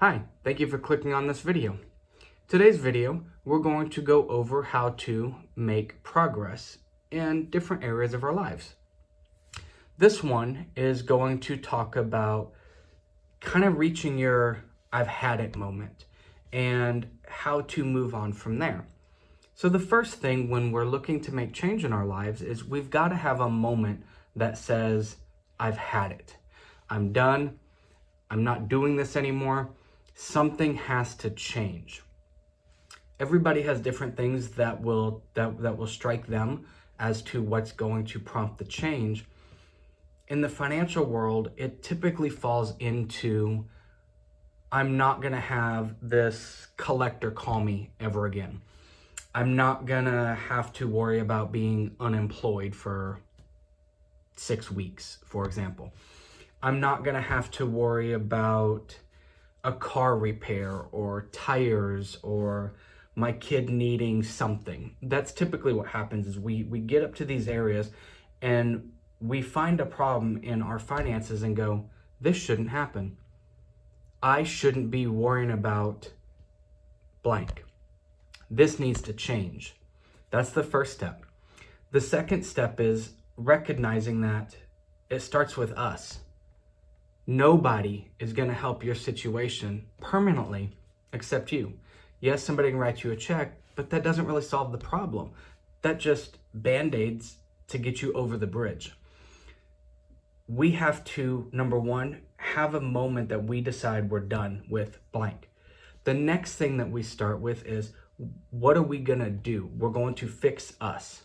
Hi, thank you for clicking on this video. Today's video, we're going to go over how to make progress in different areas of our lives. This one is going to talk about kind of reaching your I've had it moment and how to move on from there. So the first thing when we're looking to make change in our lives is we've got to have a moment that says, I've had it. I'm done. I'm not doing this anymore. Something has to change. Everybody has different things that will strike them as to what's going to prompt the change. In the financial world, it typically falls into, I'm not going to have this collector call me ever again. I'm not going to have to worry about being unemployed for 6 weeks, for example. I'm not going to have to worry about a car repair or tires or my kid needing something. That's typically what happens is we get up to these areas and we find a problem in our finances and go, this shouldn't happen. I shouldn't be worrying about blank. This needs to change. That's the first step. The second step is recognizing that it starts with us. Nobody is going to help your situation permanently except you. Yes, somebody can write you a check, but that doesn't really solve the problem. That just band-aids to get you over the bridge. We have to, number one, have a moment that we decide we're done with blank. The next thing that we start with is, what are we going to do? We're going to fix us.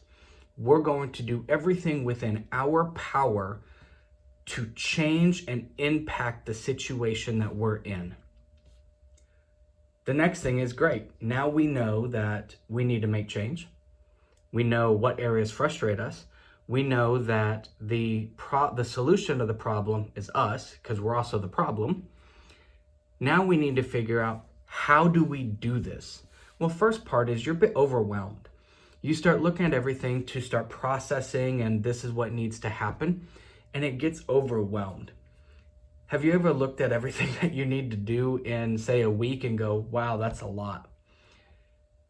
We're going to do everything within our power to change and impact the situation that we're in. The next thing is great. Now we know that we need to make change. We know what areas frustrate us. We know that the solution to the problem is us, because we're also the problem. Now we need to figure out, how do we do this? Well, first part is you're a bit overwhelmed. You start looking at everything to start processing, and this is what needs to happen. And it gets overwhelmed. Have you ever looked at everything that you need to do in, say, a week and go, wow, that's a lot?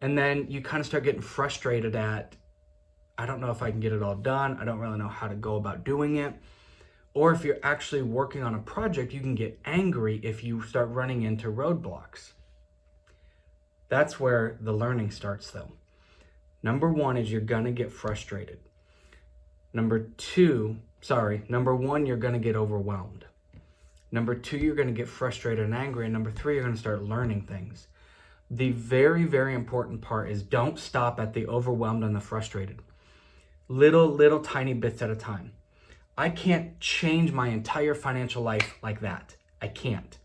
And then you kind of start getting frustrated at, I don't know if I can get it all done. I don't really know how to go about doing it. Or if you're actually working on a project, you can get angry if you start running into roadblocks. That's where the learning starts, though. Number one is you're going to get frustrated. Number one, you're going to get overwhelmed. Number two, you're going to get frustrated and angry. And number three, you're going to start learning things. The very, very important part is don't stop at the overwhelmed and the frustrated. Little tiny bits at a time. I can't change my entire financial life like that. I can't.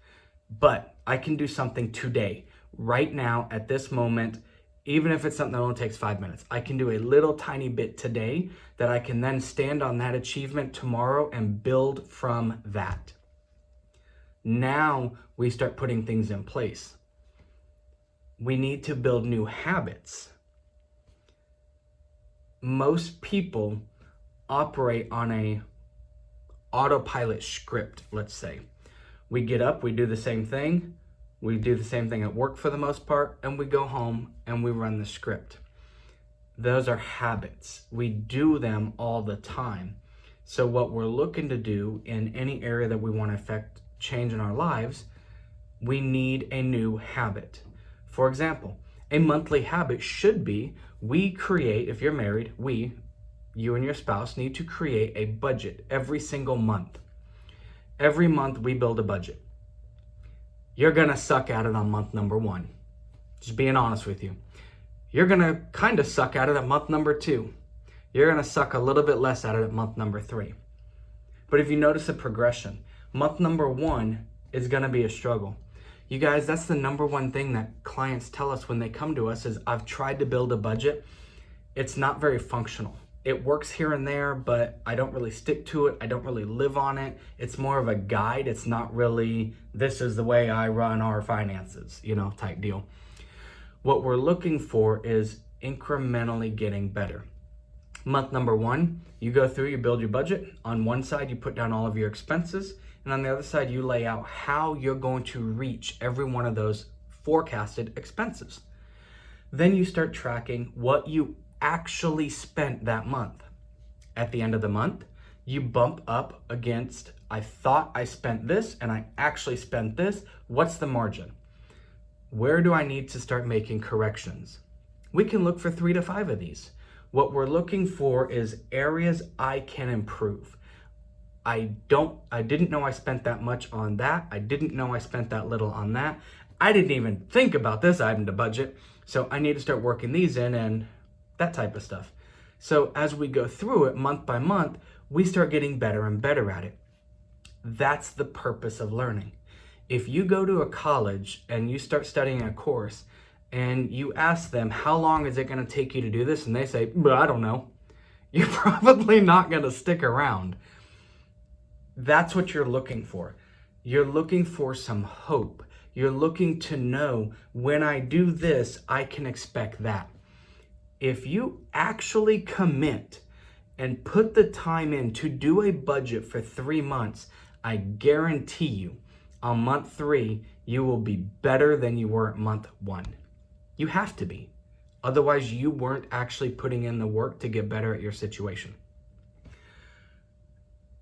But I can do something today, right now, at this moment. Even if it's something that only takes 5 minutes, I can do a little tiny bit today that I can then stand on that achievement tomorrow and build from that. Now we start putting things in place. We need to build new habits. Most people operate on a autopilot script, let's say. We get up, we do the same thing. We do the same thing at work for the most part, and we go home and we run the script. Those are habits. We do them all the time. So what we're looking to do in any area that we want to affect change in our lives, we need a new habit. For example, a monthly habit should be, if you're married, you and your spouse need to create a budget every single month. Every month we build a budget. You're going to suck at it on month number 1. Just being honest with you. You're going to kind of suck at it at month number 2. You're going to suck a little bit less at it at month number 3. But if you notice a progression, month number 1 is going to be a struggle. You guys, that's the number one thing that clients tell us when they come to us is, I've tried to build a budget. It's not very functional. It works here and there, but I don't really stick to it. I don't really live on it. It's more of a guide. It's not really, this is the way I run our finances, type deal. What we're looking for is incrementally getting better. Month number 1, you go through, you build your budget. On one side, you put down all of your expenses. And on the other side, you lay out how you're going to reach every one of those forecasted expenses. Then you start tracking what you actually spent that month. At the end of the month, you bump up against, I thought I spent this and I actually spent this. What's the margin? Where do I need to start making corrections? We can look for 3 to 5 of these. What we're looking for is areas I can improve. I didn't know I spent that much on that. I didn't know I spent that little on that. I didn't even think about this item to budget. So I need to start working these in and that type of stuff. So as we go through it month by month, we start getting better and better at it. That's the purpose of learning. If you go to a college and you start studying a course and you ask them, how long is it going to take you to do this? And they say, I don't know. You're probably not going to stick around. That's what you're looking for. You're looking for some hope. You're looking to know, when I do this, I can expect that. If you actually commit and put the time in to do a budget for 3 months, I guarantee you, on month 3, you will be better than you were at month 1. You have to be. Otherwise, you weren't actually putting in the work to get better at your situation.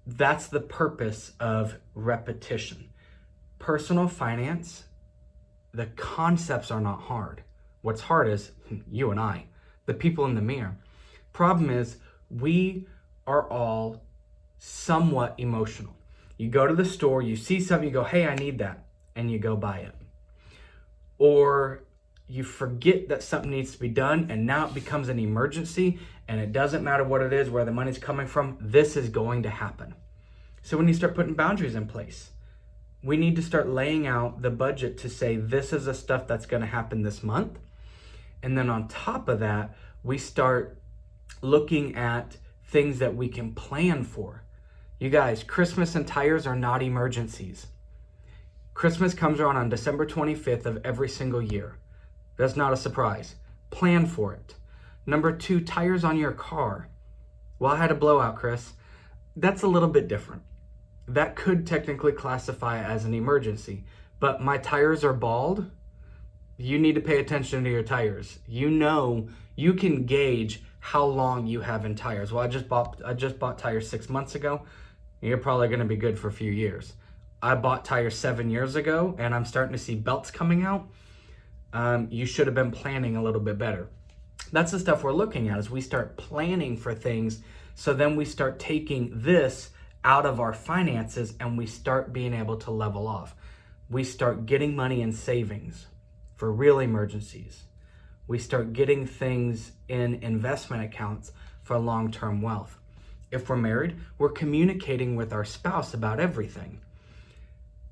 That's the purpose of repetition. Personal finance, the concepts are not hard. What's hard is you and I, the people in the mirror. Problem is, we are all somewhat emotional. You go to the store, you see something, you go, hey, I need that, and you go buy it. Or you forget that something needs to be done, and now it becomes an emergency, and it doesn't matter what it is, where the money's coming from, this is going to happen. So when you start putting boundaries in place, we need to start laying out the budget to say, this is the stuff that's going to happen this month. And then on top of that, we start looking at things that we can plan for. You guys, Christmas and tires are not emergencies. Christmas comes around on December 25th of every single year. That's not a surprise. Plan for it. Number 2, tires on your car. Well, I had a blowout, Chris. That's a little bit different. That could technically classify as an emergency, but my tires are bald. You need to pay attention to your tires. You know, you can gauge how long you have in tires. Well, I just bought tires 6 months ago. You're probably going to be good for a few years. I bought tires 7 years ago, and I'm starting to see belts coming out. You should have been planning a little bit better. That's the stuff we're looking at, as we start planning for things. So then we start taking this out of our finances and we start being able to level off. We start getting money in savings for real emergencies. We start getting things in investment accounts for long-term wealth. If we're married, we're communicating with our spouse about everything.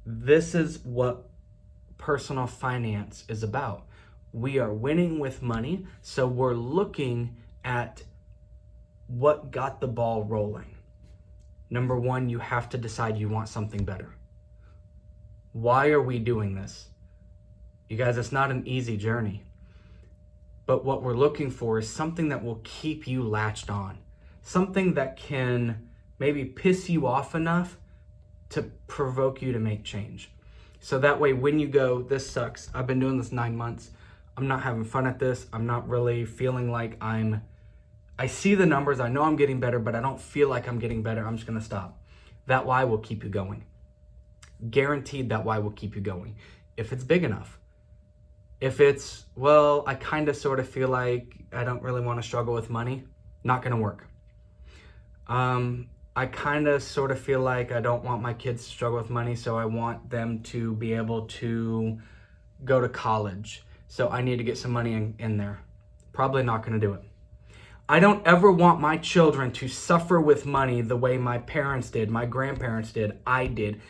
This is what personal finance is about. We are winning with money, so we're looking at what got the ball rolling. Number 1, you have to decide you want something better. Why are we doing this? You guys, it's not an easy journey. But what we're looking for is something that will keep you latched on. Something that can maybe piss you off enough to provoke you to make change. So that way, when you go, this sucks. I've been doing this 9 months. I'm not having fun at this. I'm not really feeling like I see the numbers. I know I'm getting better, but I don't feel like I'm getting better. I'm just going to stop. That why will keep you going. Guaranteed that why will keep you going. If it's big enough. If it's, well, I kind of sort of feel like I don't really want to struggle with money. Not going to work. I kind of sort of feel like I don't want my kids to struggle with money, so I want them to be able to go to college. So I need to get some money in there. Probably not going to do it. I don't ever want my children to suffer with money the way my parents did, my grandparents did, I did,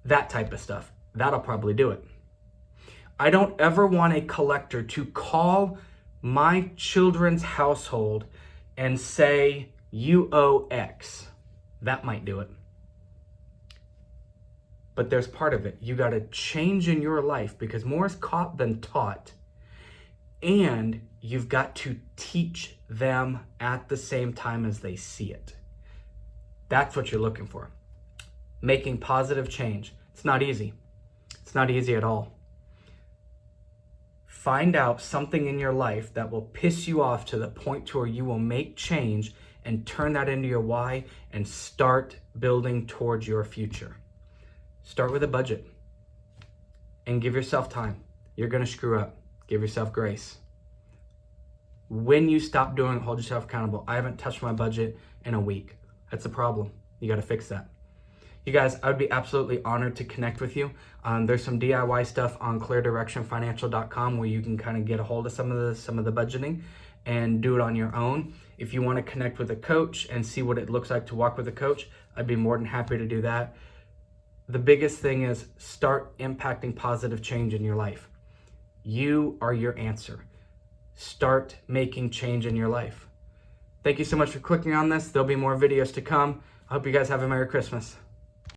that type of stuff. That'll probably do it. I don't ever want a collector to call my children's household and say, you owe X. That might do it. But there's part of it. You got to change in your life, because more is caught than taught. And you've got to teach them at the same time as they see it. That's what you're looking for. making positive change. It's not easy. It's not easy at all. Find out something in your life that will piss you off to the point to where you will make change and turn that into your why and start building towards your future. Start with a budget and give yourself time. You're gonna screw up. Give yourself grace. When you stop doing it, hold yourself accountable. I haven't touched my budget in a week. That's a problem. You gotta fix that. You guys, I would be absolutely honored to connect with you. There's some DIY stuff on cleardirectionfinancial.com where you can kind of get a hold of some of the budgeting and do it on your own. If you want to connect with a coach and see what it looks like to walk with a coach, I'd be more than happy to do that. The biggest thing is start impacting positive change in your life. You are your answer. Start making change in your life. Thank you so much for clicking on this. There'll be more videos to come. I hope you guys have a Merry Christmas.